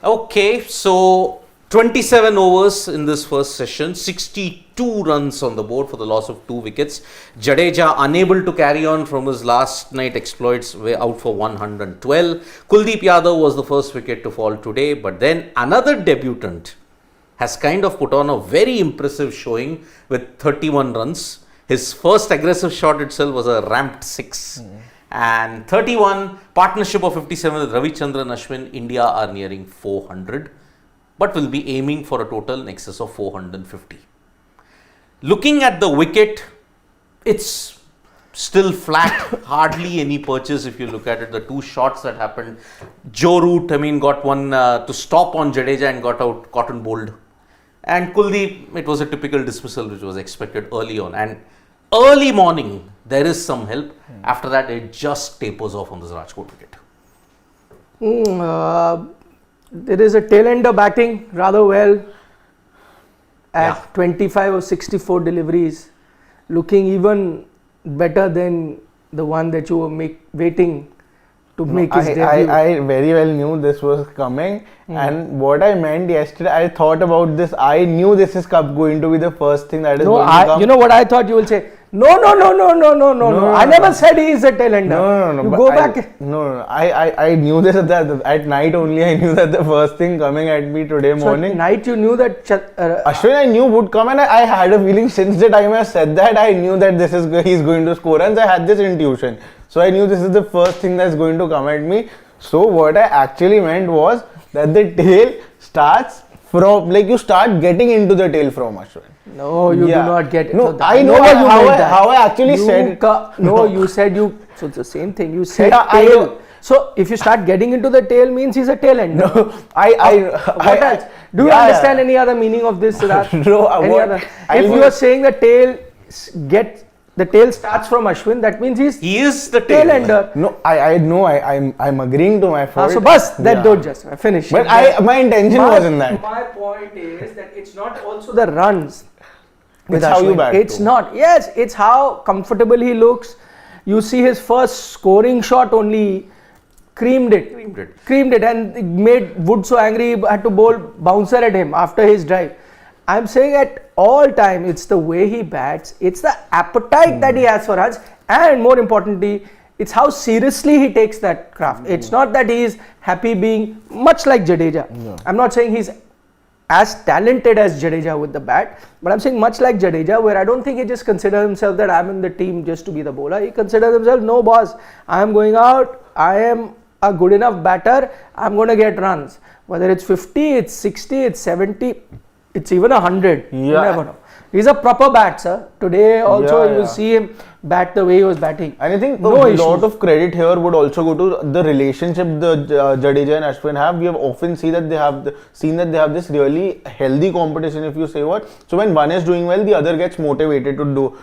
Okay, so 27 overs in this first session, 62 runs on the board for the loss of 2 wickets. Jadeja unable to carry on from his last night exploits, out for 112. Kuldeep Yadav was the first wicket to fall today, but then another debutant has kind of put on a very impressive showing with 31 runs. His first aggressive shot itself was a ramped 6. And 31, partnership of 57 with Ravichandran Ashwin, India are nearing 400, but will be aiming for a total in excess of 450. Looking at the wicket, it's still flat, hardly any purchase if you look at it. The 2 shots that happened, Joe Root, got one to stop on Jadeja and got out cotton bowled. And Kuldeep, it was a typical dismissal which was expected early on. And early morning, there is some help. After that, it just tapers off on this Rajkot wicket. There is a tail-ender batting rather well at 25 or 64 deliveries, looking even better than the one that you were waiting to make his debut. I very well knew this was coming, and what I meant yesterday, I thought about this. I knew this is going to be the first thing that is going to come. You know what I thought you will say? No. I never said he is a tail-ender. No. You go back. I knew this at night only. I knew that the first thing coming at me today morning. At night you knew that Ashwin I knew would come, and I had a feeling since the time I said that I knew that he's going to score runs. I had this intuition. So I knew this is the first thing that's going to come at me. So what I actually meant was that the tail starts from, you start getting into the tail from Ashwin. No, you do not get it. No, I know how I actually said. You said you. So it's the same thing. You said tail. So if you start getting into the tail, means he's a tail ender. No, what else? Do you understand any other meaning of this, Siddharth? If you are saying the tail starts from Ashwin, that means he is the tail ender. No, I know. I'm agreeing to my fault. So bus that don't just finish. But my intention was in that. My point is that it's not also the runs. It's how you bat. It's not. Yes, it's how comfortable he looks. You see his first scoring shot only creamed it, and made Wood so angry he had to bowl bouncer at him after his drive. I'm saying at all time, it's the way he bats, it's the appetite that he has for runs, and more importantly, it's how seriously he takes that craft. It's not that he is happy being much like Jadeja. No. I'm not saying he's as talented as Jadeja with the bat, but I'm saying much like Jadeja, where I don't think he just considers himself that I'm in the team just to be the bowler. He considers himself, no boss, I am going out, I am a good enough batter, I'm going to get runs. Whether it's 50, it's 60, it's 70, it's even 100. You never know. He's a proper batter. Today also you will see him bat the way he was batting. And I think a lot of credit here would also go to the relationship the Jadeja and Ashwin have. We have often seen that they have this really healthy competition, if you say what. So when one is doing well, the other gets motivated to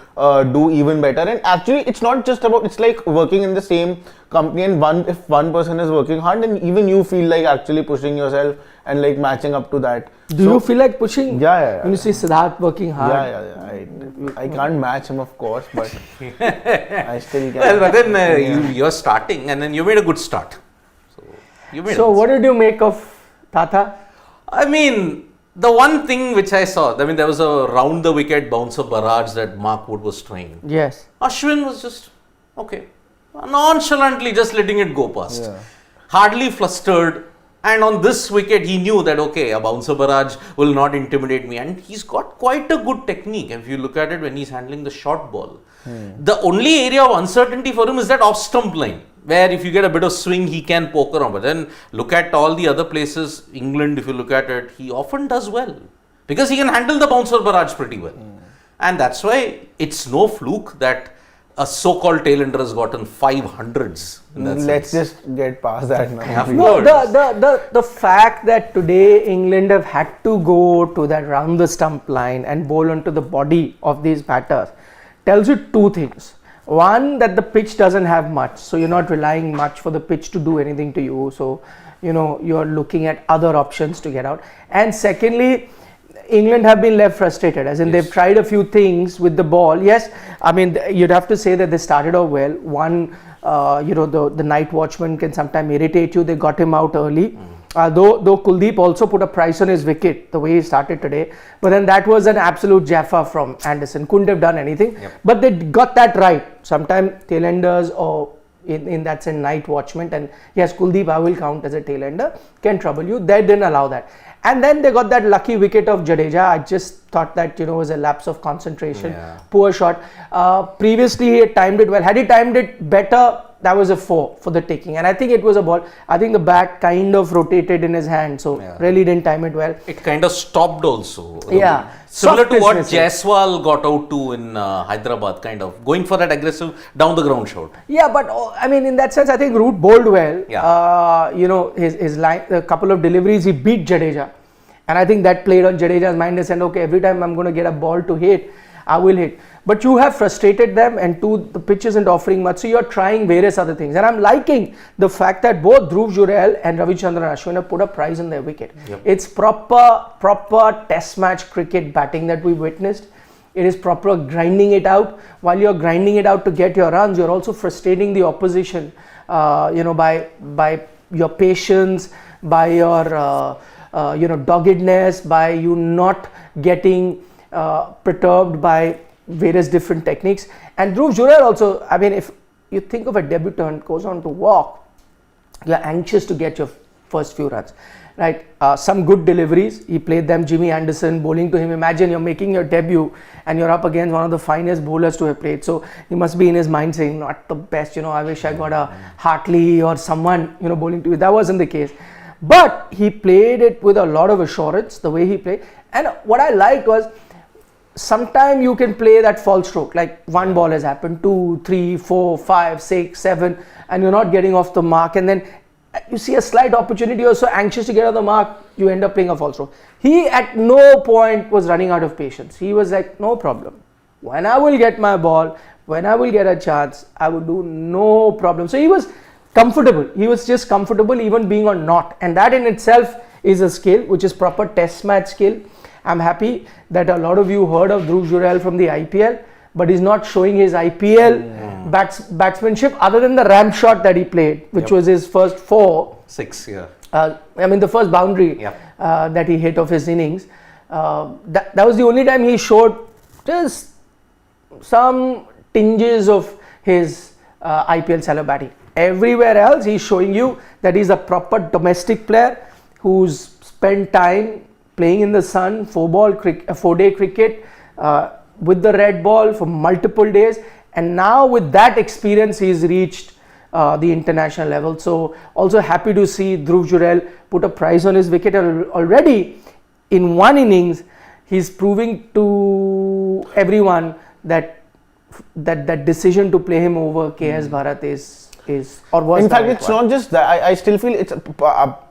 do even better. And actually, it's not just about, it's like working in the same company, and if one person is working hard, then even you feel like actually pushing yourself and like matching up to that. Do you feel like pushing? Yeah. When you see Siddharth working hard? Yeah. I can't match him, of course, but I still can. Well, but then you're starting, and then you made a good start. So what did you make of Tata? I mean, the one thing which I saw, there was a round the wicket bouncer barrage that Mark Wood was trying. Yes. Ashwin was just, nonchalantly just letting it go past. Yeah. Hardly flustered. And on this wicket, he knew that, a bouncer barrage will not intimidate me. And he's got quite a good technique. If you look at it when he's handling the short ball. The only area of uncertainty for him is that off-stump line, where if you get a bit of swing, he can poke around. But then look at all the other places, England, if you look at it, he often does well. Because he can handle the bouncer barrage pretty well. And that's why it's no fluke that a so-called tail-ender has gotten 500s. Let's just get past that now. No, the fact that today England have had to go to that round the stump line and bowl onto the body of these batters tells you two things. One, that the pitch doesn't have much, so you're not relying much for the pitch to do anything to you. So, you're looking at other options to get out. And secondly, England have been left frustrated, as in they've tried a few things with the ball. Yes, you'd have to say that they started off well. One, the night watchman can sometimes irritate you. They got him out early. Though Kuldeep also put a price on his wicket the way he started today, but then that was an absolute Jaffa from Anderson. Couldn't have done anything, but they got that right. Sometimes tailenders or in that's a night watchman, and yes, Kuldeep I will count as a tailender, can trouble you. They didn't allow that, and then they got that lucky wicket of Jadeja. I just thought that was a lapse of concentration, poor shot. Previously he had timed it well. Had he timed it better, that was a 4 for the taking, and I think it was a ball. I think the bat kind of rotated in his hand, so really didn't time it well. It kind of stopped also. Yeah. Similar to what Softness Jaiswal got out to in Hyderabad, kind of going for that aggressive down the ground shot. Yeah, but I mean, in that sense, I think Root bowled well. Yeah. His line, a couple of deliveries, he beat Jadeja, and I think that played on Jadeja's mind and said, okay, every time I'm going to get a ball to hit, I will hit. But you have frustrated them, and the pitch isn't offering much, so you're trying various other things. And I'm liking the fact that both Dhruv Jurel and Ravichandran Ashwin have put a prize on their wicket. It's proper test match cricket batting that we witnessed. It is proper grinding it out. While you're grinding it out to get your runs, you're also frustrating the opposition, by your patience, by your doggedness, by you not getting perturbed by various different techniques. And Dhruv Jurel also, I mean, if you think of a debutant goes on to walk, you're anxious to get your first few runs, right? Some good deliveries, he played them. Jimmy Anderson bowling to him. Imagine you're making your debut and you're up against one of the finest bowlers to have played, so he must be in his mind saying, not the best, I wish I got a Hartley or someone bowling to you. That wasn't the case, but he played it with a lot of assurance, the way he played. And what I liked was, sometime you can play that false stroke, like one ball has happened, 2, 3, 4, 5, 6, 7, and you're not getting off the mark, and then you see a slight opportunity, you're so anxious to get on the mark, you end up playing a false stroke. He at no point was running out of patience. He was like, no problem, when I will get my ball, when I will get a chance, I will do no problem. So he was comfortable, he was just comfortable even being on not, and that in itself is a skill, which is proper test match skill. I'm happy that a lot of you heard of Dhruv Jurel from the IPL, but he's not showing his IPL batsmanship other than the ramp shot that he played, which was his first 6, the first boundary that he hit of his innings. That was the only time he showed just some tinges of his IPL cello batting. Everywhere else, he's showing you that he's a proper domestic player who's spent time playing in the sun, 4-day cricket with the red ball for multiple days, and now with that experience he's reached the international level. So also happy to see Dhruv Jurel put a prize on his wicket, and already in one innings he's proving to everyone that decision to play him over KS Bharat is or was. In fact, it's not just that. I still feel it's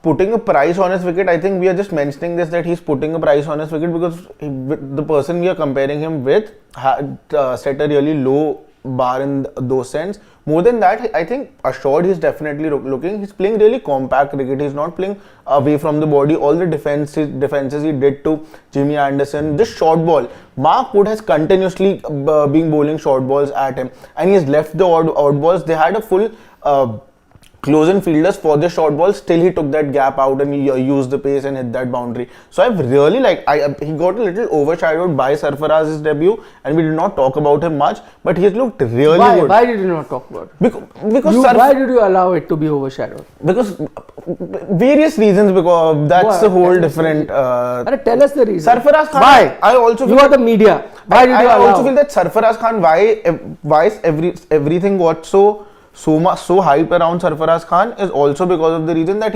putting a price on his wicket. I think we are just mentioning this, that he's putting a price on his wicket because the person we are comparing him with had set a really low bar in those sense. More than that, I think assured he's definitely looking. He's playing really compact cricket. He's not playing away from the body. All the defenses he did to Jimmy Anderson. This short ball, Mark Wood has continuously been bowling short balls at him, and he has left the odd balls. They had a full close-in fielders for the short ball. Still, he took that gap out and he used the pace and hit that boundary. So I've really he got a little overshadowed by Sarfaraz's debut, and we did not talk about him much. But he's looked really good. Why did you not talk about it? Because why did you allow it to be overshadowed? Because various reasons. Because that's a whole different. Tell us the reason. Sarfaraz Khan. Why? I also you are the media. Why did you allow? I also feel that Sarfaraz Khan. Why everything got so hype around Sarfaraz Khan is also because of the reason that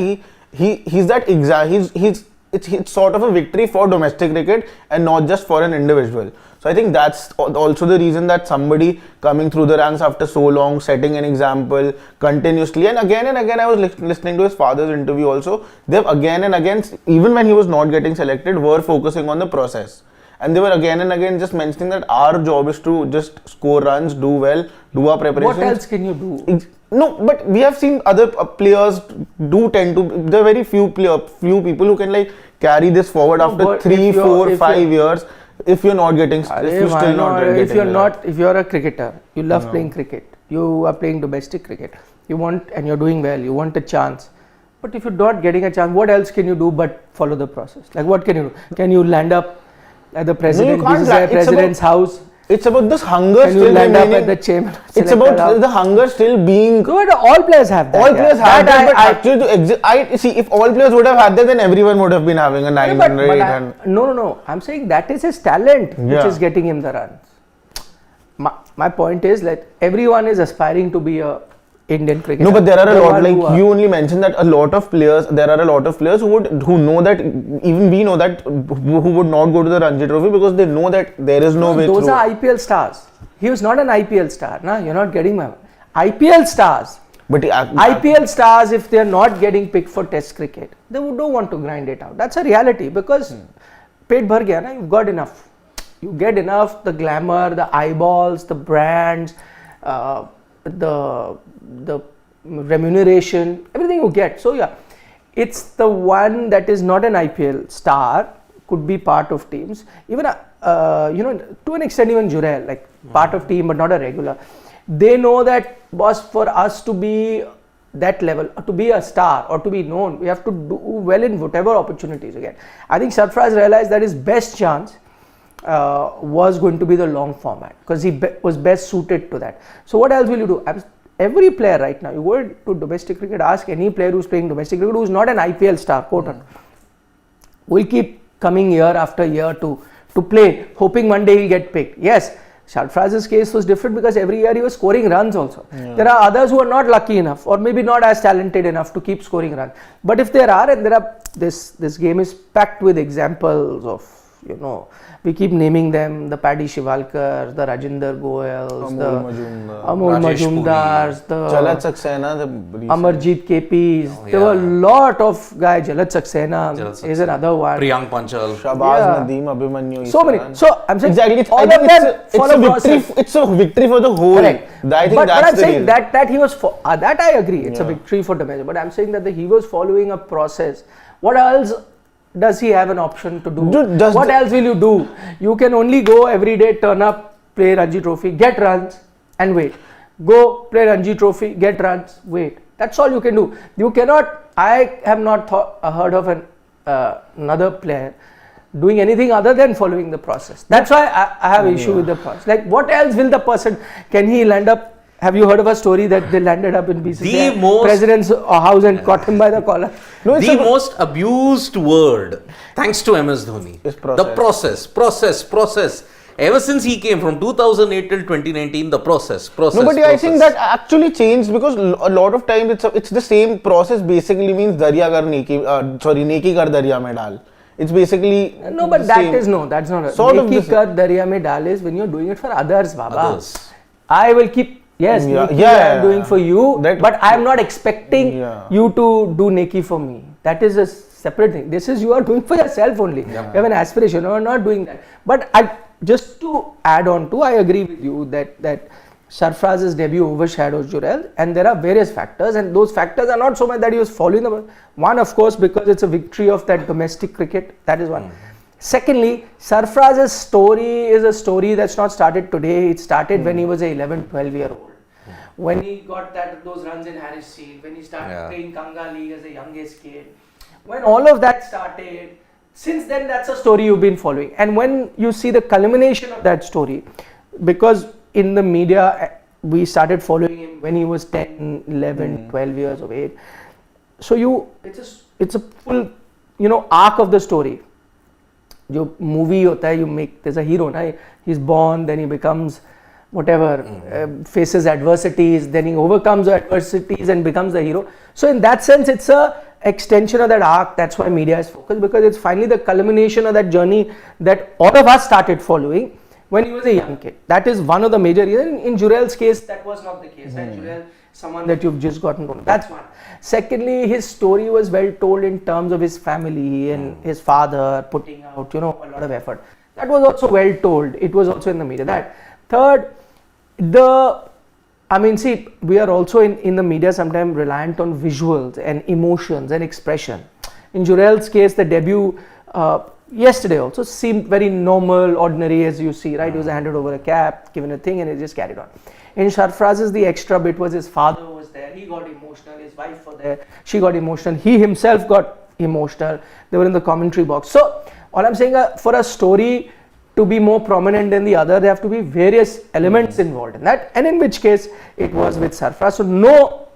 it's sort of a victory for domestic cricket and not just for an individual. So I think that's also the reason that somebody coming through the ranks after so long, setting an example continuously, and again I was listening to his father's interview also. They've again and again, even when he was not getting selected, were focusing on the process. And they were again and again just mentioning that our job is to just score runs, do well, do our preparations. What else can you do? No, but we have seen other players tend to. There are very few people who can carry this forward after 3, 4, 5 years. If you're not getting, if you're a cricketer, you love playing cricket. You are playing domestic cricket. You want, and you're doing well. You want a chance. But if you're not getting a chance, what else can you do but follow the process? Like what can you do? Can you land up at the president's house? It's about this hunger Can still you land up remaining. at the chamber? It's about the hunger still being. Good. All players have that. All players have that, but I actually to exist, I see if all players would have had that, then everyone would have been having a 900, 800. No. I'm saying that is his talent which is getting him the runs. My point is that everyone is aspiring to be a Indian cricketer. No, but there are a lot, like you only mentioned that a lot of players, there are a lot of players who know that, even we know that, who would not go to the Ranji Trophy because they know that there is no way through. Those are IPL stars. He was not an IPL star. Nah, you're not getting my IPL stars. But IPL stars, if they're not getting picked for Test cricket, they don't want to grind it out. That's a reality because pet bhar gaya na, you've got enough. You get enough, the glamour, the eyeballs, the brands, the remuneration, everything you get. So yeah, it's the one that is not an IPL star could be part of teams. Even to an extent, even Jurel, like part of team but not a regular. They know that, boss, for us to be that level, to be a star or to be known, we have to do well in whatever opportunities we get. I think Sarfaraz realized that his best chance was going to be the long format because he was best suited to that. So what else will you do? Every player right now, you go to domestic cricket, ask any player who's playing domestic cricket who's not an IPL star, quote unquote, will keep coming year after year to play, hoping one day he'll get picked. Yes, Sarfaraz's case was different because every year he was scoring runs also. There are others who are not lucky enough or maybe not as talented enough to keep scoring runs. But if there are, and there are, this game is packed with examples of, we keep naming them, the Paddy Shivalkar, the Rajinder Goyals, the Amol Majumdars, the Jalat Saxena, the Amarjeet KPs. There were a lot of guys. Jalat Saxena is another one. Priyank Panchal, Shabaz Nadeem, Abhimanyu. So many. So I'm saying exactly. all of them follow process. It's a victory for the whole. Correct. I think but that's I'm the saying reason. that he was that I agree. It's a victory for domestic. But I'm saying that he was following a process. What else does he have an option to do? What else will you do? You can only go every day, turn up, play Ranji Trophy, get runs and wait. Go play Ranji Trophy, get runs, wait. That's all you can do. You cannot, I have not heard of another player doing anything other than following the process. That's why I have issue with the process. Like what else will the person, can he land up? Have you heard of a story that they landed up in BCCI president's house and caught him by the collar? No, the most abused word, thanks to MS Dhoni, is process. The process. Ever since he came from 2008 till 2019, the process. No, but I think that actually changed because a lot of times it's the same process. Basically means darya kar neki, neki kar darya mein dal. It's basically no, but that's not a sort of neki kar darya mein dal is when you're doing it for others, Baba. Others. I will keep. Yes, I'm doing for you, but I'm not expecting you to do neki for me. That is a separate thing. This is you are doing for yourself only. You have an aspiration. You are not doing that. But just to add on to, I agree with you that Sarfaraz's debut overshadows Jurel, and there are various factors, and those factors are not so much that he was following the one, of course, because it's a victory of that domestic cricket. That is one. Secondly, Sarfaraz's story is a story that's not started today. It started when he was a 11, 12-year-old. When he got those runs in Harris Shield, when he started playing Kanga League as a youngest kid. When all of that started, since then that's a story you've been following. And when you see the culmination of that story, because in the media, we started following him when he was 10, 11, 12 years of age. So it's a full, arc of the story. जो movie होता है, you make, there's a hero, na? He's born, then he becomes whatever, faces adversities, then he overcomes the adversities and becomes the hero. So in that sense, it's a extension of that arc. That's why media is focused, because it's finally the culmination of that journey that all of us started following when he was a young kid. That is one of the major reasons. In Jurel's case, that was not the case. Right? Jurel, someone that you've just gotten to know. That's one. Secondly, his story was well told in terms of his family and his father putting out, a lot of effort. That was also well told. It was also in the media. That. Third, we are also in the media sometimes reliant on visuals and emotions and expression. In Jurel's case, the debut yesterday also seemed very normal, ordinary, as you see, right? He was handed over a cap, given a thing, and it just carried on. In Sarfaraz's, the extra bit was his father was there. He got emotional. His wife was there. She got emotional. He himself got emotional. They were in the commentary box. So all I'm saying, for a story to be more prominent than the other, there have to be various elements involved in that. And in which case, it was with Sarfraz. So no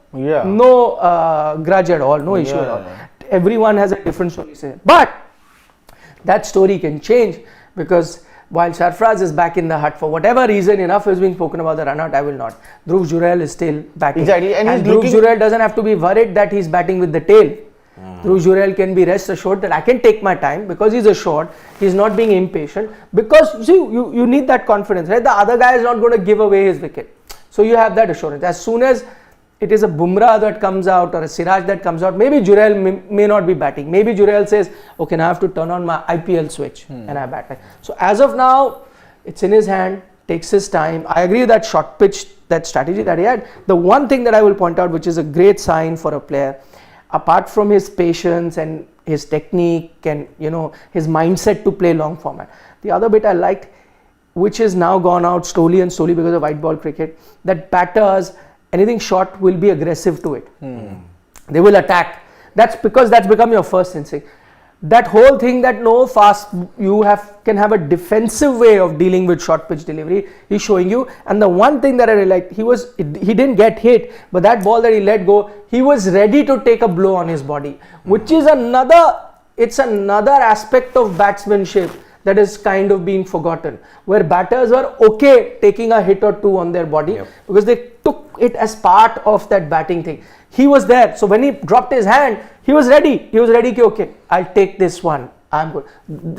grudge at all, no issue at all. Everyone has a different story. But that story can change, because while Sarfraz is back in the hut for whatever reason, enough is being spoken about the run out, I will not. Dhruv Jurel is still batting. Exactly. And Dhruv Jurel doesn't have to be worried that he's batting with the tail. Dhruv Jurel can be rest assured that I can take my time, because he's assured, he's not being impatient, because see, you need that confidence, right? The other guy is not going to give away his wicket. So you have that assurance. As soon as it is a Bumrah that comes out or a Siraj that comes out, maybe Jurel may not be batting. Maybe Jurel says, okay, now I have to turn on my IPL switch and I bat. So as of now, it's in his hand, takes his time. I agree with that short pitch, that strategy that he had. The one thing that I will point out, which is a great sign for a player, apart from his patience and his technique and his mindset to play long format, the other bit I liked, which is now gone out slowly and slowly because of white ball cricket, that batters, anything short, will be aggressive to it. They will attack. That's because that's become your first instinct. That whole thing that can have a defensive way of dealing with short pitch delivery, he's showing you. And the one thing that I really liked, he didn't get hit, but that ball that he let go, he was ready to take a blow on his body, which is another aspect of batsmanship that is kind of being forgotten, where batters were okay taking a hit or two on their body because they took it as part of that batting thing. He was there. So when he dropped his hand, he was ready. He was ready, okay, I'll take this one. I'm good.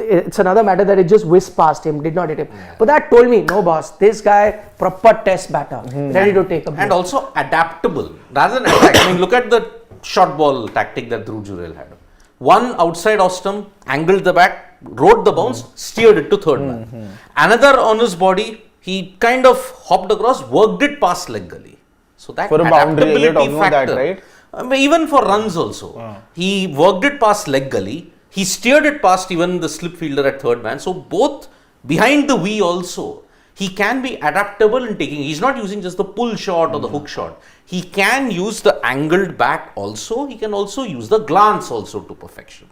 It's another matter that it just whizzed past him, did not hit him. But that told me, no boss, this guy, proper test batter, ready to take a blow. And also adaptable rather than attack. I mean, look at the short ball tactic that Dhruv Jurel had. One outside off stump, angled the bat, rode the bounce, steered it to third man. Another on his body, he kind of hopped across, worked it past leg gully. So that for a boundary, you're talking about that, right? Even for runs also. He worked it past leg gully. He steered it past even the slip fielder at third man. So both behind the V also, he can be adaptable in taking. He's not using just the pull shot or the hook shot. He can use the angled back also. He can also use the glance also to perfection.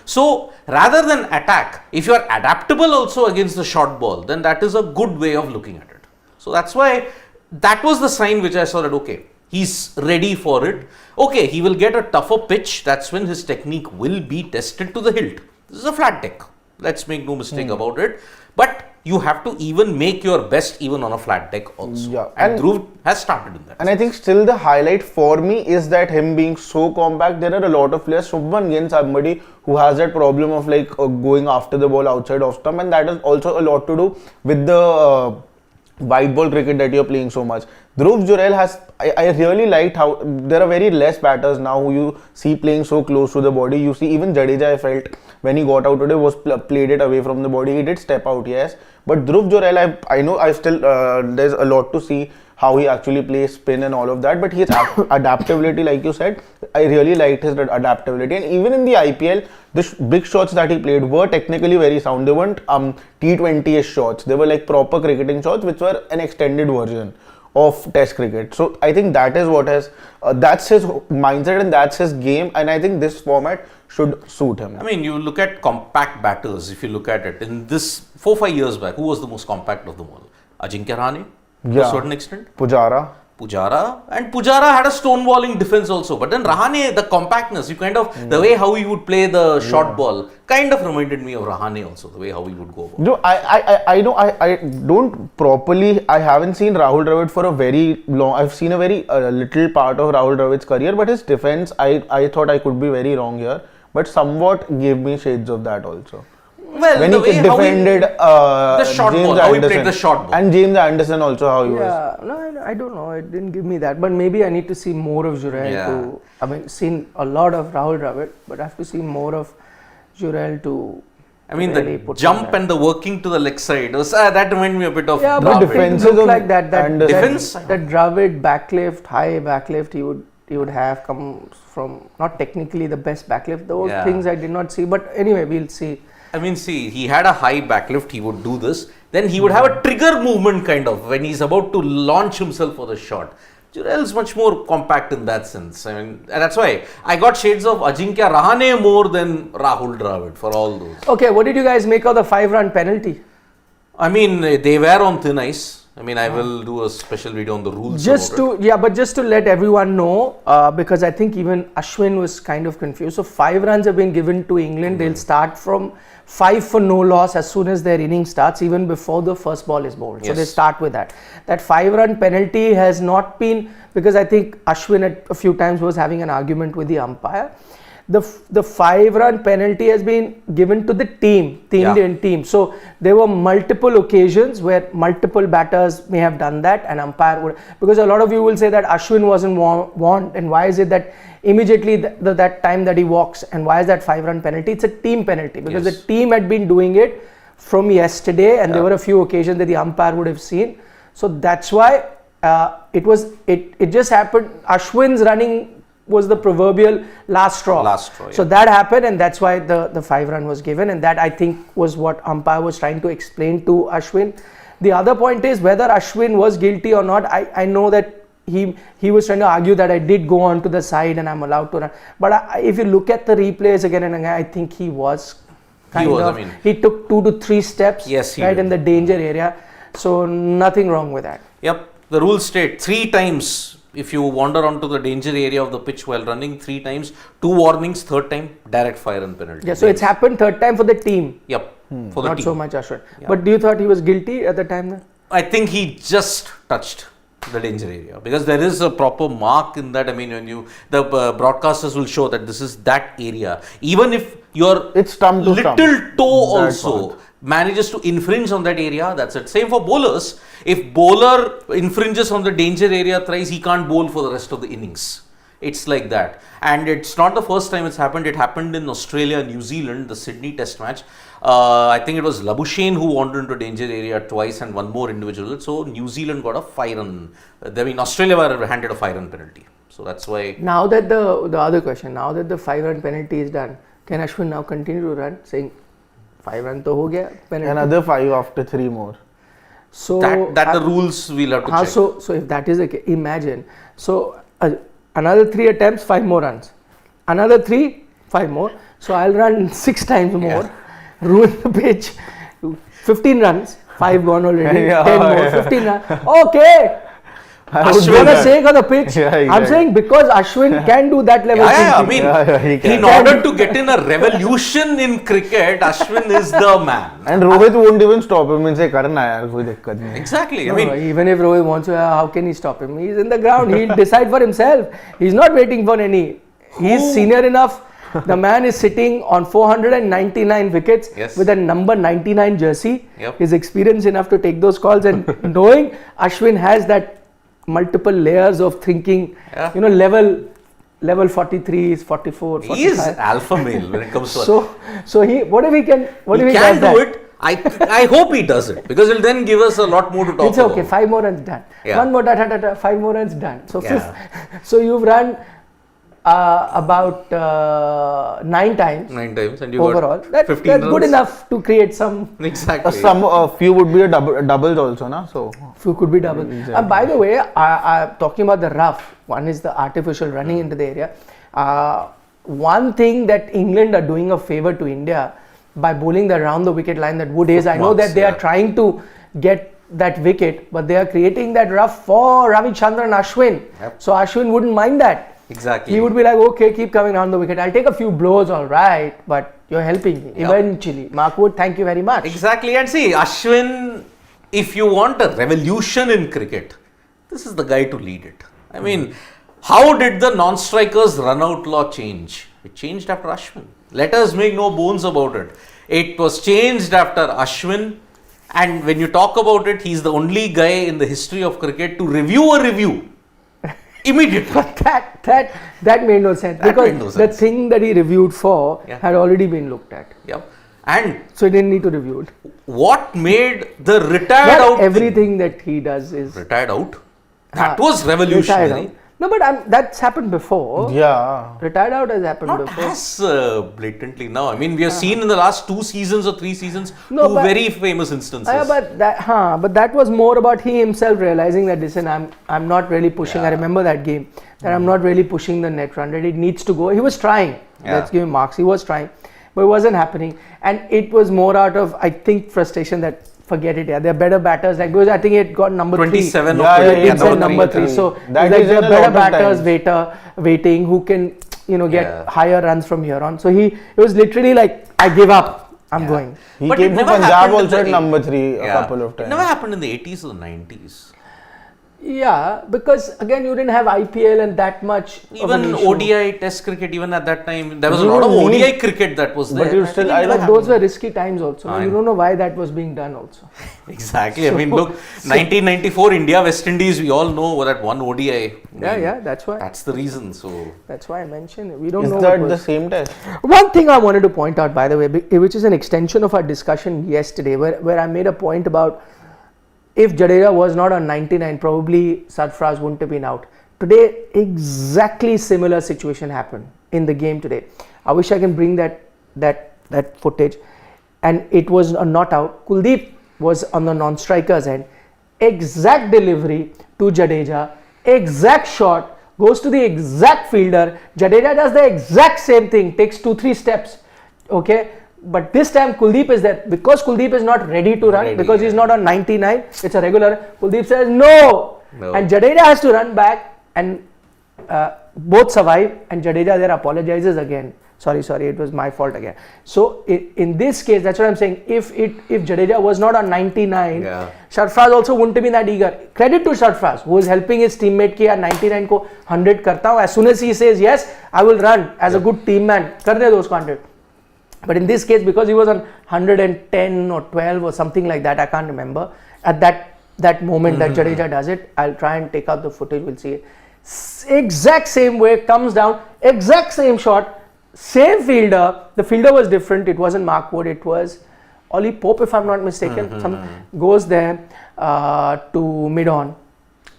So rather than attack, if you are adaptable also against the short ball, then that is a good way of looking at it. So that's why that was the sign which I saw that, okay, he's ready for it. Okay, he will get a tougher pitch. That's when his technique will be tested to the hilt. This is a flat deck. Let's make no mistake about it. But you have to even make your best even on a flat deck also. Yeah. And Dhruv has started in that. And I think still the highlight for me is that him being so compact. There are a lot of players, Shubman Gill, somebody who has that problem of going after the ball outside off stump, and that is also a lot to do with the white ball cricket that you're playing so much. Dhruv Jurel has, I really liked how there are very less batters now who you see playing so close to the body. You see even Jadeja, I felt when he got out today, was played it away from the body. He did step out, yes, but Dhruv Jurel, I know I still there's a lot to see how he actually plays spin and all of that, but his adaptability, like you said, I really liked his adaptability. And even in the IPL, the big shots that he played were technically very sound. They weren't T20ish shots. They were like proper cricketing shots, which were an extended version of Test cricket. So I think that is what has that's his mindset and that's his game, and I think this format should suit him. I mean, you look at compact batters. If you look at it in this 4-5 years back, who was the most compact of them all? Ajinkya Rahane, to a certain extent. Pujara, and Pujara had a stonewalling defense also. But then Rahane, the compactness, you kind of the way how he would play the short ball, kind of reminded me of Rahane also. The way how he would go about. No, I know I don't properly. I haven't seen Rahul Dravid for a very long. I've seen a very little part of Rahul Dravid's career, but his defense, I thought I could be very wrong here, but somewhat gave me shades of that also. Well, when the he defended the short James ball, Anderson, how he played the short ball. And James Anderson also, how he was. Yeah, no, I don't know. It didn't give me that. But maybe I need to see more of Jurel. I mean, seen a lot of Rahul Dravid, but I have to see more of Jurel to. I mean, really the jump and the working to the leg side was that reminded me a bit of. Yeah, Dravid. but defenses looked like that. Defense. That Dravid backlift, high backlift, he would have come from not technically the best backlift. Those things I did not see. But anyway, we'll see. I mean, see, he had a high backlift, he would do this. Then he would have a trigger movement kind of when he's about to launch himself for the shot. Jurel's much more compact in that sense. I mean, and that's why I got shades of Ajinkya Rahane more than Rahul Dravid for all those. Okay, what did you guys make of the 5-run penalty? I mean, they were on thin ice. I mean, I will do a special video on the rules. Just to let everyone know, because I think even Ashwin was kind of confused. So 5 runs have been given to England. They'll start from 5 for no loss as soon as their inning starts, even before the first ball is bowled. So Yes. they start with that. That 5-run penalty has not been, because I think Ashwin at a few times was having an argument with the umpire. The 5-run penalty has been given to the team, the Yeah. Indian team. So there were multiple occasions where multiple batters may have done that, and umpire would, because a lot of you will say that Ashwin wasn't warned, and why is it that immediately that time that he walks, and why is that 5-run penalty? It's a team penalty because Yes. the team had been doing it from yesterday, and there were a few occasions that the umpire would have seen. So that's why it just happened. Ashwin's running was the proverbial last straw. So yeah. that happened, and that's why the 5-run was given, and that I think was what umpire was trying to explain to Ashwin. The other point is whether Ashwin was guilty or not. I know that he was trying to argue that I did go on to the side and I'm allowed to run, but if you look at the replays again and again, I think he was kind of. He took 2 to 3 steps, yes, right in the danger area. So nothing wrong with that. Yep, the rules state 3 times. If you wander onto the danger area of the pitch while running 3 times, 2 warnings, 3rd time, direct 5-run penalty. Yeah, so it's happened 3rd time for the team. Yep, for the Not team. So much Ashwin. Yeah. But do you thought he was guilty at the time? I think he just touched the danger area because there is a proper mark in that. I mean, when the broadcasters will show that this is that area. Even if your little toe also manages to infringe on that area, that's it. Same for bowlers. If bowler infringes on the danger area thrice, he can't bowl for the rest of the innings. It's like that. And it's not the first time it's happened. It happened in Australia, New Zealand, the Sydney Test match. I think it was Labuschagne who wandered into danger area twice and one more individual. So New Zealand got a 5-run. I mean, Australia were handed a 5-run penalty. So that's why. Now that the other question, now that the 5-run penalty is done, can Ashwin now continue to run, saying 5 run to ho gaya, penalty? Another 5 after 3 more. So that the rules we'll have to check. So if that is the case, imagine. So another 3 attempts, 5 more runs. Another 3, 5 more. So I'll run 6 times more, ruin the pitch. 15 runs, 5 gone already. 10 more, 15 runs. Okay. For the sake of the pitch, I'm saying because Ashwin can do that level. I mean, in order to get in a revolution in cricket, Ashwin is the man. And Rohit won't even stop him and say, "Karna yaar, koi dikkat nahi." Exactly. I mean, even if Rohit wants to, how can he stop him? He's in the ground. He'll decide for himself. He's not waiting for any. He's senior enough. The man is sitting on 499 wickets with a number 99 jersey. He's experienced enough to take those calls, and knowing Ashwin has that multiple layers of thinking, level 43 is 44, 45. He is alpha male when it comes to so he, what if he can does do it. I hope he does it because it'll then give us a lot more to talk about. It's okay, 5 more runs done. One more 5 more runs done. So so you've run about 9 times. 9 times, and you overall. Got 15 that's runs. good enough to create some. Exactly. Few would be a doubles also, na? So few could be double. Exactly. And by the way, talking about the rough, one is the artificial running into the area. One thing that England are doing a favor to India by bowling the round the wicket line that Wood is. I know that they are trying to get that wicket, but they are creating that rough for Ravichandran Ashwin. So Ashwin wouldn't mind that. Exactly. He would be like, okay, keep coming around the wicket. I'll take a few blows, all right, but you're helping me eventually. Mark Wood, thank you very much. Exactly. And see, Ashwin, if you want a revolution in cricket, this is the guy to lead it. I mean, how did the non-strikers run-out law change? It changed after Ashwin. Let us make no bones about it. It was changed after Ashwin. And when you talk about it, he's the only guy in the history of cricket to review a review. Immediately. But that made no sense because the thing that he reviewed for had already been looked at. And so he didn't need to review it. What made the retired out everything that he does is retired out? That was revolutionary. No, but that's happened before. Yeah. Retired out has happened Not before. as blatantly now. I mean, we have seen in the last 2 seasons or 3 seasons No, two but- very famous instances. But that was more about he himself realizing that, listen, I'm not really pushing. I remember that game, that I'm not really pushing the net run rate. It needs to go. He was trying. Yeah. Let's give him marks. He was trying, but it wasn't happening. And it was more out of, I think, frustration that forget it. Yeah, they're better batters. Like because I think it got number 27 3. of Yeah, the yeah, It's at number 3. So That it's like is they're in a better lot of batters times. waiting who can get Yeah. higher runs from here on. So it was literally like, I give up. I'm going. He But came it to never Punjab happened in also the at number 3 a couple of It times. never happened in the 80s or the 90s. Yeah, because again, you didn't have IPL and that much. of an Even issue. ODI Test cricket, even at that time, there was a You lot of don't need- ODI cricket that was there. But you I still- think it I never don't- But those were risky times also. I You know. don't know why that was being done also. Exactly. I mean, look, 1994 India West Indies, we all know that one ODI. Yeah, that's why. That's the reason. So That's why I mentioned it. We don't Is know that what the was. same test? One thing I wanted to point out, by the way, which is an extension of our discussion yesterday, where I made a point about if Jadeja was not on 99, probably Sarfraz wouldn't have been out. Today, exactly similar situation happened in the game today. I wish I can bring that footage. And it was a not out. Kuldeep was on the non-strikers end. Exact delivery to Jadeja, exact shot, goes to the exact fielder. Jadeja does the exact same thing, takes 2-3 steps. Okay, but this time Kuldeep is there because Kuldeep is not ready to run, because he's not on 99. It's a regular. Kuldeep says no. And Jadeja has to run back, and both survive. And Jadeja there apologizes again. Sorry, it was my fault again. So in this case, that's what I'm saying. If Jadeja was not on 99, Sarfraz also wouldn't have been that eager. Credit to Sarfraz, who is helping his teammate ki yaar 99 ko 100 karta hu. As soon as he says yes, I will run as a good team man. Kar de those 100. But in this case, because he was on 110 or 12 or something like that, I can't remember. At that moment that Jadeja does it, I'll try and take out the footage. We'll see it. Exact same way, comes down, exact same shot. Same fielder. The fielder was different. It wasn't Mark Wood. It was Ollie Pope, if I'm not mistaken. Goes there to mid-on,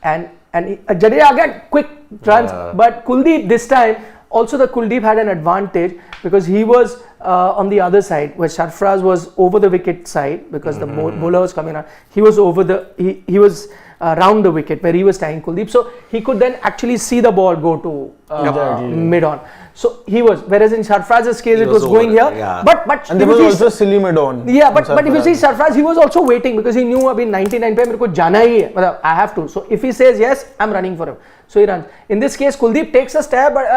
and Jadeja again quick runs. But Kuldeep this time also, the Kuldeep had an advantage because he was on the other side, where Sarfraz was over the wicket side because the bowler was coming out. He was over he was around the wicket where he was tying Kuldeep, so he could then actually see the ball go to mid-on. So he was, whereas in Sarfraz's case it was going here, but and there was also silly mid-on. Yeah, but if you see Sarfraz, he was also waiting because he knew abhi 99 pe mere ko jana hi hai, matlab I have to. So if he says yes, I'm running for him. So he runs. In this case, Kuldeep takes a stab, but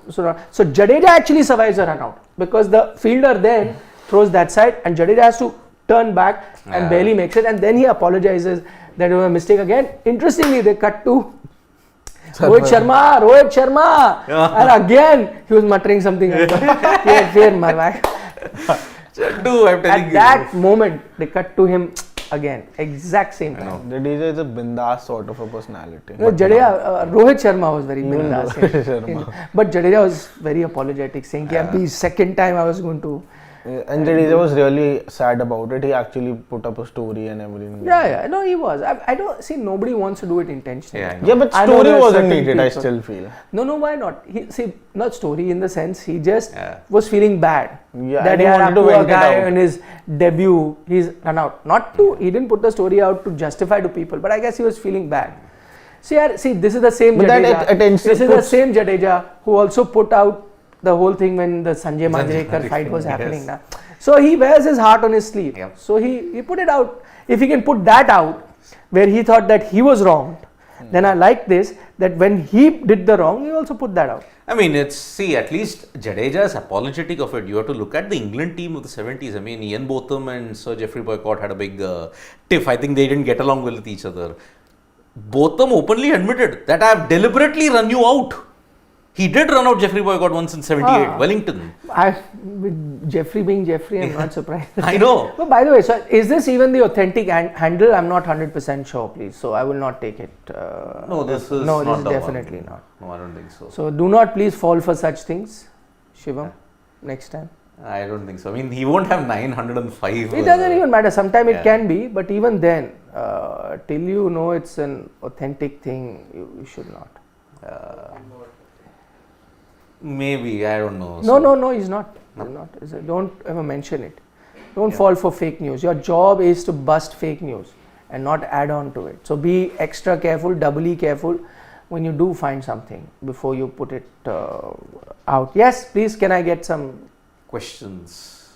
so Jadeja actually survives a run out because the fielder then throws that side, and Jadeja has to turn back and barely makes it, and then he apologizes that it was a mistake again. Interestingly, they cut to Rohit Sharma, and again he was muttering something. At that moment, they cut to him again, exact same time. Jadeja is a bindas sort of a personality. No, Rohit Sharma was very bindas, but Jadeja was very apologetic, saying that the second time I was going to. And Jadeja was really sad about it. He actually put up a story and everything. No, he was. I don't see. Nobody wants to do it intentionally. Yeah, but story wasn't needed. I still feel. No, why not? Not story in the sense he just was feeling bad. Yeah, that he wanted to vent a guy it out. in his debut, he's run out. He didn't put the story out to justify to people, but I guess he was feeling bad. See, this is the same Jadeja. This is the same Jadeja who also put out the whole thing when the Sanjay Manjrekar fight was happening. Yes. So he wears his heart on his sleeve. Yep. So he put it out. If he can put that out, where he thought that he was wrong, then I like this, that when he did the wrong, he also put that out. I mean, at least Jadeja is apologetic of it. You have to look at the England team of the 70s. I mean, Ian Botham and Sir Geoffrey Boycott had a big tiff. I think they didn't get along well with each other. Botham openly admitted that I have deliberately run you out. He did run out Geoffrey Boycott once in 78, Wellington. With Geoffrey being Geoffrey, I'm not surprised. I know. But by the way, so is this even the authentic handle? I'm not 100% sure, please. So I will not take it. No, this is definitely not. No, I don't think so. So do not please fall for such things, Shivam, next time. I don't think so. I mean, he won't have 905. It doesn't even matter. Sometimes it can be, but even then, till you know it's an authentic thing, you should not. Maybe, I don't know. No, he's not. He's not. Don't ever mention it. Don't fall for fake news. Your job is to bust fake news and not add on to it. So be extra careful, doubly careful when you do find something before you put it out. Yes, please, can I get some Questions.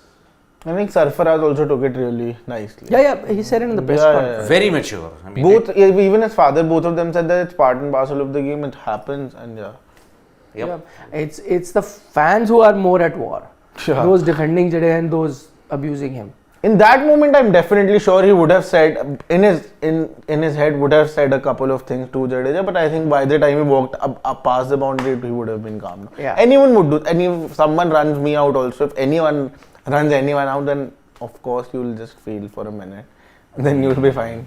I think Sarfaraz also took it really nicely. Yeah, he said it in the press conference. Very mature. I mean, Both, even his father, both of them said that it's part and parcel of the game. It happens, and Yep. Yeah. It's the fans who are more at war. Yeah. Those defending Jade and those abusing him. in that moment, I'm definitely sure he would have said in his head would have said a couple of things to Jadeja. But I think by the time he walked up past the boundary, he would have been calm. Yeah. Anyone would do. If someone runs me out also, if anyone runs anyone out, then of course you'll just feel for a minute, then you'll be fine.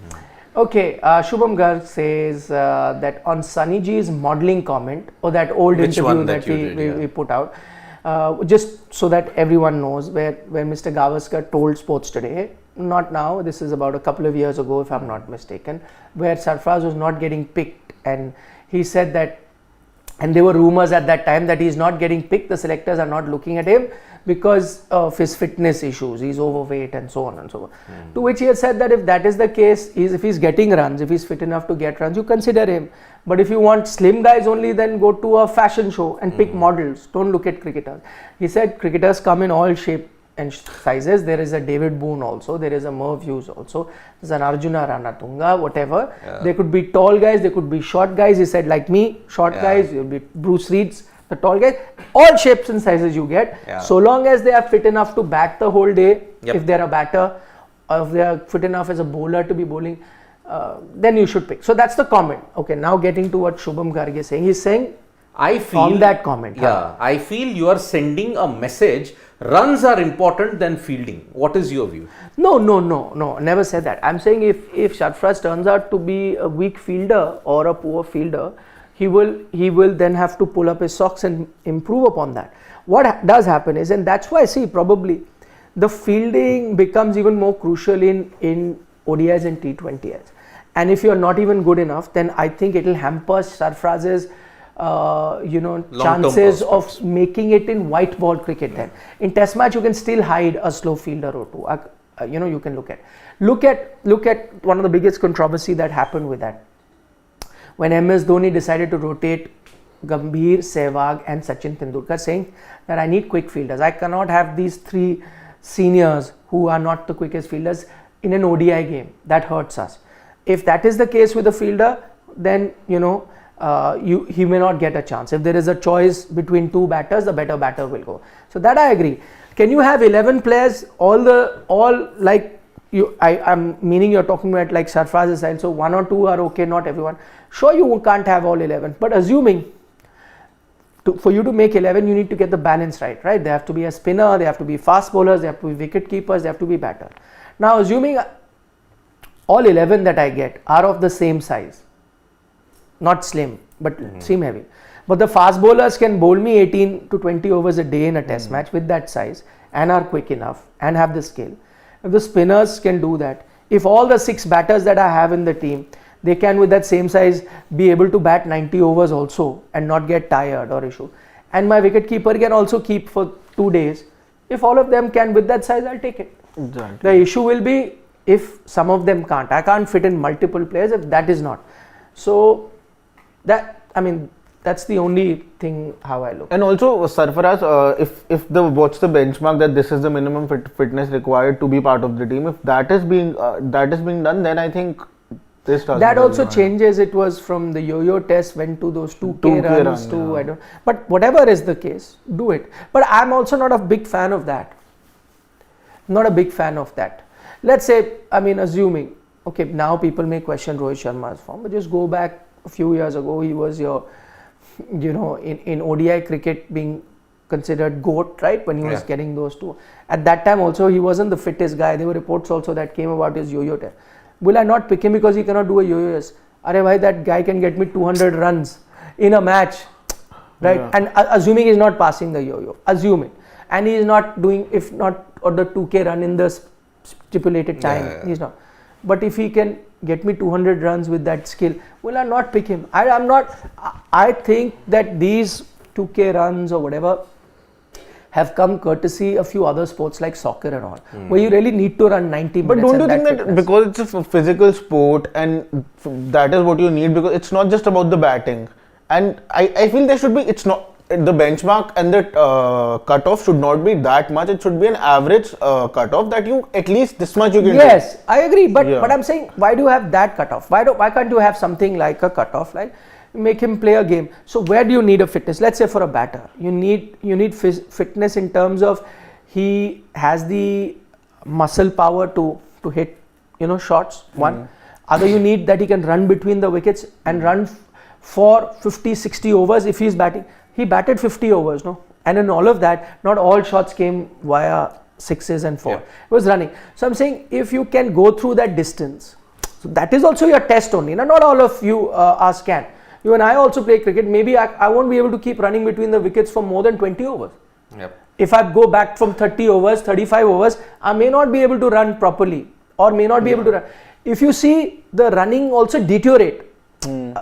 Okay, Shubham Garg says that on Sunny G's modeling comment, or that old Which interview one that that you did, we put out, just so that everyone knows, where Mr. Gavaskar told Sports Today, not now, this is about a couple of years ago if I'm not mistaken, where Sarfraz was not getting picked, and he said that, and there were rumors at that time that he's not getting picked, the selectors are not looking at him because of his fitness issues, he's overweight and so on and so on. To which he had said that if that is the case, if he's getting runs, if he's fit enough to get runs, you consider him. But if you want slim guys only, then go to a fashion show and pick models. Don't look at cricketers. He said cricketers come in all shape and sizes. There is a David Boone also, there is a Merv Hughes also, there's an Arjuna Ranatunga, whatever. There could be tall guys, there could be short guys. He said like me, short guys, you'll be Bruce Reeds, the tall guys, all shapes and sizes you get, so long as they are fit enough to bat the whole day. If they're a batter, or if they are fit enough as a bowler to be bowling, then you should pick. So that's the comment. Okay, now getting to what Shubham Garg is saying. He's saying, I feel on that comment. I feel you are sending a message. Runs are important than fielding. What is your view? No, never said that. I'm saying if Sarfraz turns out to be a weak fielder or a poor fielder, he will then have to pull up his socks and improve upon that. What does happen is, and that's why probably the fielding becomes even more crucial in ODIs and T20s. And if you're not even good enough, then I think it will hamper Sarfraz's chances of making it in white ball cricket. Then in Test match you can still hide a slow fielder or two. You can look at one of the biggest controversy that happened with that. When MS Dhoni decided to rotate Gambhir, Sehwag and Sachin Tendulkar, saying that I need quick fielders. I cannot have these three seniors who are not the quickest fielders in an ODI game. That hurts us. If that is the case with a fielder, then he may not get a chance. If there is a choice between two batters, the better batter will go. So that I agree. Can you have 11 players, I'm meaning you're talking about like Sarfraz's side, so one or two are okay, not everyone. Sure, you can't have all 11, but assuming for you to make 11, you need to get the balance right? They have to be a spinner, they have to be fast bowlers, they have to be wicket keepers, they have to be batter. Now, assuming all 11 that I get are of the same size, not slim, but seam heavy. But the fast bowlers can bowl me 18 to 20 overs a day in a test match with that size and are quick enough and have the skill. If the spinners can do that, if all the 6 batters that I have in the team, they can with that same size be able to bat 90 overs also and not get tired or issue. And my wicket keeper can also keep for 2 days. If all of them can with that size, I'll take it. Exactly. The issue will be if some of them can't. I can't fit in multiple players if that is not. So that's the only thing how I look. And also, Sarfaraz, what's the benchmark that this is the minimum fitness required to be part of the team? If that is being done, then I think this doesn't. That also changes. It was from the yo-yo test, went to those 2K runs to I don't. But whatever is the case, do it. But I'm also not a big fan of that. Not a big fan of that. Let's say, assuming, okay, now people may question Rohit Sharma's form, but just go back a few years ago, he was your, in ODI cricket being considered GOAT, right? When he was getting those two. At that time also, he wasn't the fittest guy. There were reports also that came about his yo-yo test. Will I not pick him because he cannot do a yo-yo? Arey bhai, that guy can get me 200 runs in a match, right? Yeah. And assuming he's not passing the yo-yo, assuming. And he is not doing, if not, or the 2K run in the stipulated time, he's not. but if he can get me 200 runs with that skill, will I not pick him? I think that these 2K runs or whatever have come courtesy a few other sports like soccer and all, where you really need to run 90 minutes. But don't you think that fitness. because it's a physical sport and that is what you need, because it's not just about the batting, and I feel there should be, it's not, the benchmark and the cutoff should not be that much. It should be an average cutoff that you, at least this much you can do. Yes, I agree, but Yeah. but I'm saying, why do you have that cutoff? Why can't you have something like a cutoff, like make him play a game? So where do you need a fitness? Let's say for a batter, you need fitness in terms of he has the muscle power to hit, shots. One, other, you need that he can run between the wickets and run for 50-60 overs if he's batting. He batted 50 overs, no? And in all of that, not all shots came via sixes and four. Yeah. It was running. So I'm saying, if you can go through that distance, so that is also your test only. Now, not all of you us can. You and I also play cricket. Maybe I won't be able to keep running between the wickets for more than 20 overs. Yep. If I go back from 30 overs, 35 overs, I may not be able to run properly, or may not be able to run. If you see the running also deteriorate,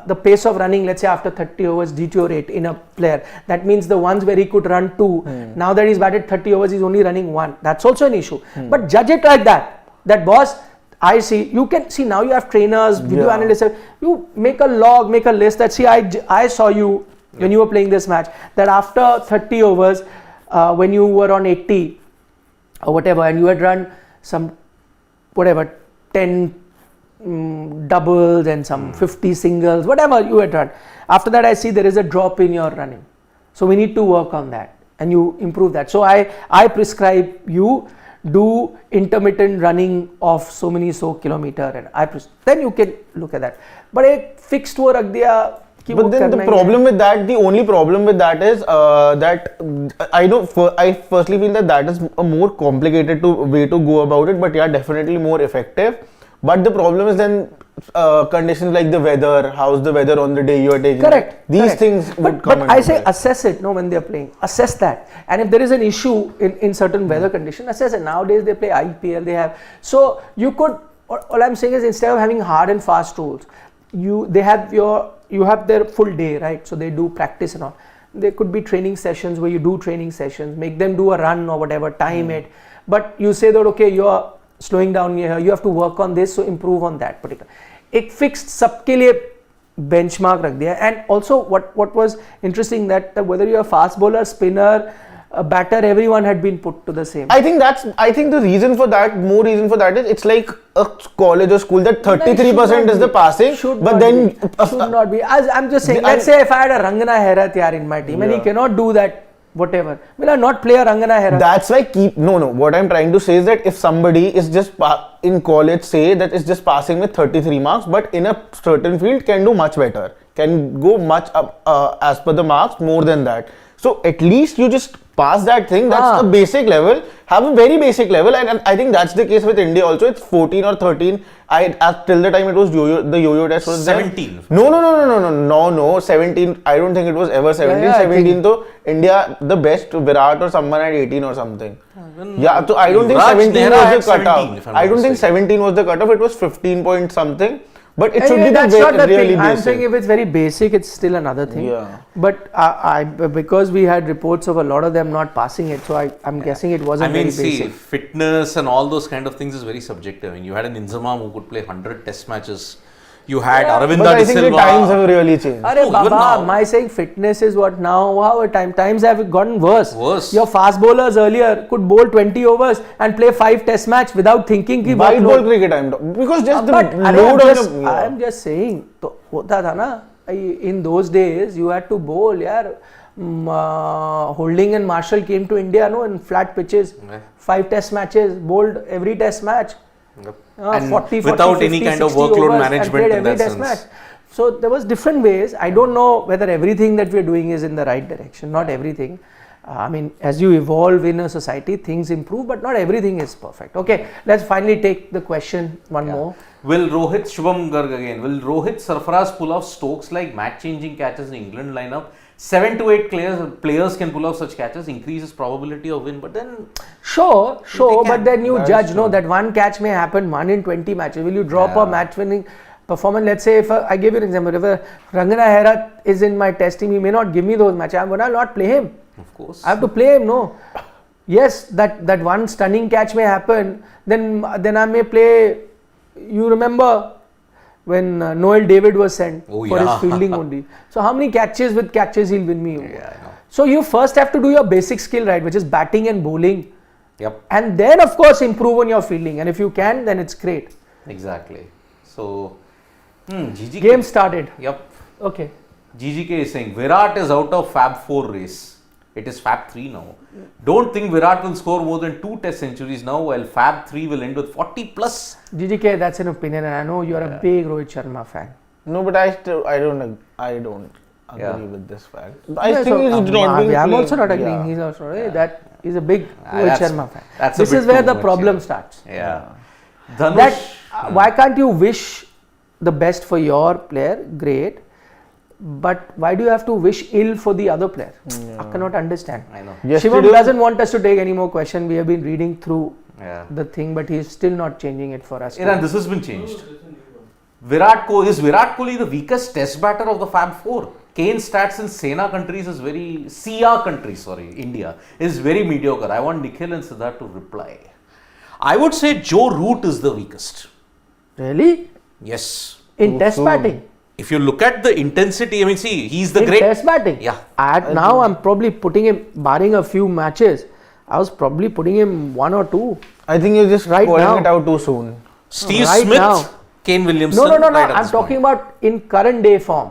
the pace of running, let's say after 30 overs, deteriorate in a player. That means the ones where he could run 2, now that he's batted 30 overs, he's only running 1. That's also an issue. But judge it like that. That boss, I see, you can see, now you have trainers, video analysts, you make a log, make a list that, see, I saw you when you were playing this match, that after 30 overs, when you were on 80 or whatever, and you had run some, 10 doubles and some 50 singles, whatever you had run. After that, I see there is a drop in your running. So we need to work on that and you improve that. So I prescribe you do intermittent running of so many kilometer, and then you can look at that. But a fixed wo rakh diya. But then the problem with that, the only problem with that is that I firstly feel that is a more complicated way to go about it, but yeah, definitely more effective. But the problem is then conditions like the weather, how's the weather on the day you are taking. Correct. These things would come But into I say play. assess it, when they're playing. Assess that. And if there is an issue in certain weather condition, assess it. Nowadays they play IPL, they have. So you could, all I'm saying is, instead of having hard and fast rules, you have their full day, right? So they do practice and all. There could be training sessions where you do training sessions, make them do a run or whatever, time it. But you say that, okay, you're slowing down here, you have to work on this, so improve on that particular. एक fixed सबके लिए benchmark रख दिया. And also what was interesting that whether you're a fast bowler, spinner, a batter, everyone had been put to the same. I think the reason for that, more reason for that is, it's like a college or school that 33% is the passing, but then should not be. As I'm just saying, let's say if I had a Rangana Herath in my team and he cannot do that, whatever, will I not play a Rangana Herath? That's why what I'm trying to say is that if somebody is just in college, say that is just passing with 33 marks, but in a certain field can do much better, can go much up as per the marks more than that. So at least you just pass that thing. That's the basic level. Have a very basic level, and I think that's the case with India also. It's 14 or 13. Till the time it was the yo-yo test was 17. There. No. 17. I don't think it was ever 17. Yeah, 17 though India the best. Virat or someone at 18 or something. Yeah, so I don't think Raj 17 Nehra was the had 17, cutoff. if I'm I not don't think mistaken. 17 was the cutoff. It was 15 point something. But it should Anyway, be that's not the really thing. I'm basic. saying if it's very basic, it's still another thing. Yeah. But because we had reports of a lot of them not passing it, so I'm guessing it wasn't very basic. Fitness and all those kind of things is very subjective. I mean, you had an Inzamam who could play 100 test matches. You had Aravinda But I De think the Silva. times have really changed. Arey No, even Baba, now. my saying fitness is what now? How times have gotten worse. Worse. Your fast bowlers earlier could bowl 20 overs and play 5 test match without thinking ki White what ball load. cricket, because just the But load on your. I'm just saying, तो होता था ना, in those days you had to bowl, yaar. Holding and Marshall came to India, in flat pitches, 5 test matches, bowled every test match. And 40, without 50, any kind of 60 workload overs management and played in every that test sense. match. So there was different ways. I don't know whether everything that we're doing is in the right direction. Not everything. I mean, as you evolve in a society, things improve, but not everything is perfect. Okay, let's finally take the question one more. Will Shubham Garg again, will Rohit Sarfaraz pull off Stokes like match-changing catches in England lineup? 7 to 8 players can pull off such catches, increases probability of win. But then Sure, can. but then you That is judge, no, true. that one catch may happen 1 in 20 matches. Will you drop a match-winning performance? Let's say if I give you an example, if Rangana Hera is in my test team, he may not give me those matches. I'm gonna not play him. of course, I have to play him. No, yes, that one stunning catch may happen. Then I may play. You remember when Noel David was sent Oh, for yeah. his fielding only. So how many catches he'll win me over? Yeah, I know. So you first have to do your basic skill right, which is batting and bowling. Yep, And then of course improve on your fielding, and if you can, then it's great. exactly. So, GGK. Game started. Yep. Okay. GGK is saying Virat is out of Fab 4 race. It is Fab 3 now. Don't think Virat will score more than 2 test centuries now, while Fab 3 will end with 40 plus. GGK, that's an opinion, and I know you are a big Rohit Sharma fan. No, but I don't agree Yeah. with this fact. I Yeah, think so, he's not being I'm played- also not agreeing. yeah. He's also that he's a big Rohit that's- Sharma fan. that's a This bit is where too the much, problem yeah. starts. Yeah. Dhanush. That why can't you wish the best for your player? Great, but why do you have to wish ill for the other player? I cannot understand. I know. Shivam Yesterday- doesn't want us to take any more question. We have been reading through Yeah. the thing, but he's still not changing it for us. And this has been changed. Is Virat Kohli the weakest test batter of the Fab 4? Kane's stats in Sena countries is very, India is very mediocre. I want Nikhil and Siddharth to reply. I would say Joe Root is the weakest. Really? Yes. In test batting? If you look at the intensity, I mean, see, he's the In great. test batting? Yeah. Now I'm probably putting him, barring a few matches, I was probably putting him 1 or 2. I think you're just Right calling now. it out too soon. Steve Right Smith, now. Kane Williamson. No. right at I'm this talking point. about in current day form.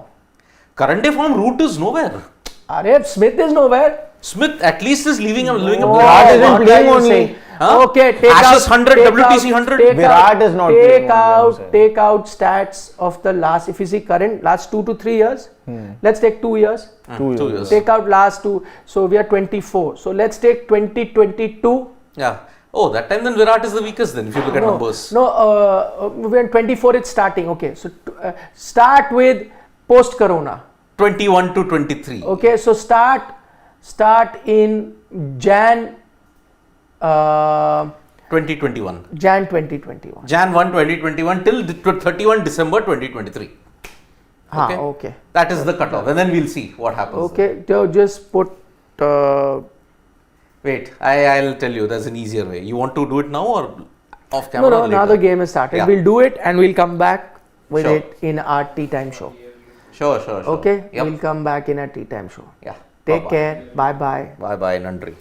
Current day form, Root is nowhere. Arey, Smith is nowhere. Smith at least is leaving a Virat Virat isn't what playing are you only. saying? Huh? Okay, take Ashes out 100, take WTC out- 100. take Virat out- is not take playing only, I'm out saying. take out stats of the last. If you see current last 2 to 3 years, let's take 2 years. 2 2 years. years. Take out last 2. So we are 24. So let's take 2022. Yeah. Oh, that time then Virat is the weakest then if you look at numbers. When 24 it's starting. Okay, so start with post Corona. 21 to 23. Okay, so start in Jan 2021. Jan 2021. Jan 1, 2021 till 31 December 2023. Okay. That is the cutoff and then we'll see what happens. Okay, so just put. Wait, I'll tell you. There's an easier way. You want to do it now or off camera? No, or now later? the game has started. Yeah. We'll do it and we'll come back with Sure. it in our tea time show. Sure. Okay, Yep. we'll come back in a tea time show. Yeah. Take Bye-bye. care. Bye bye. Bye bye, Nandri.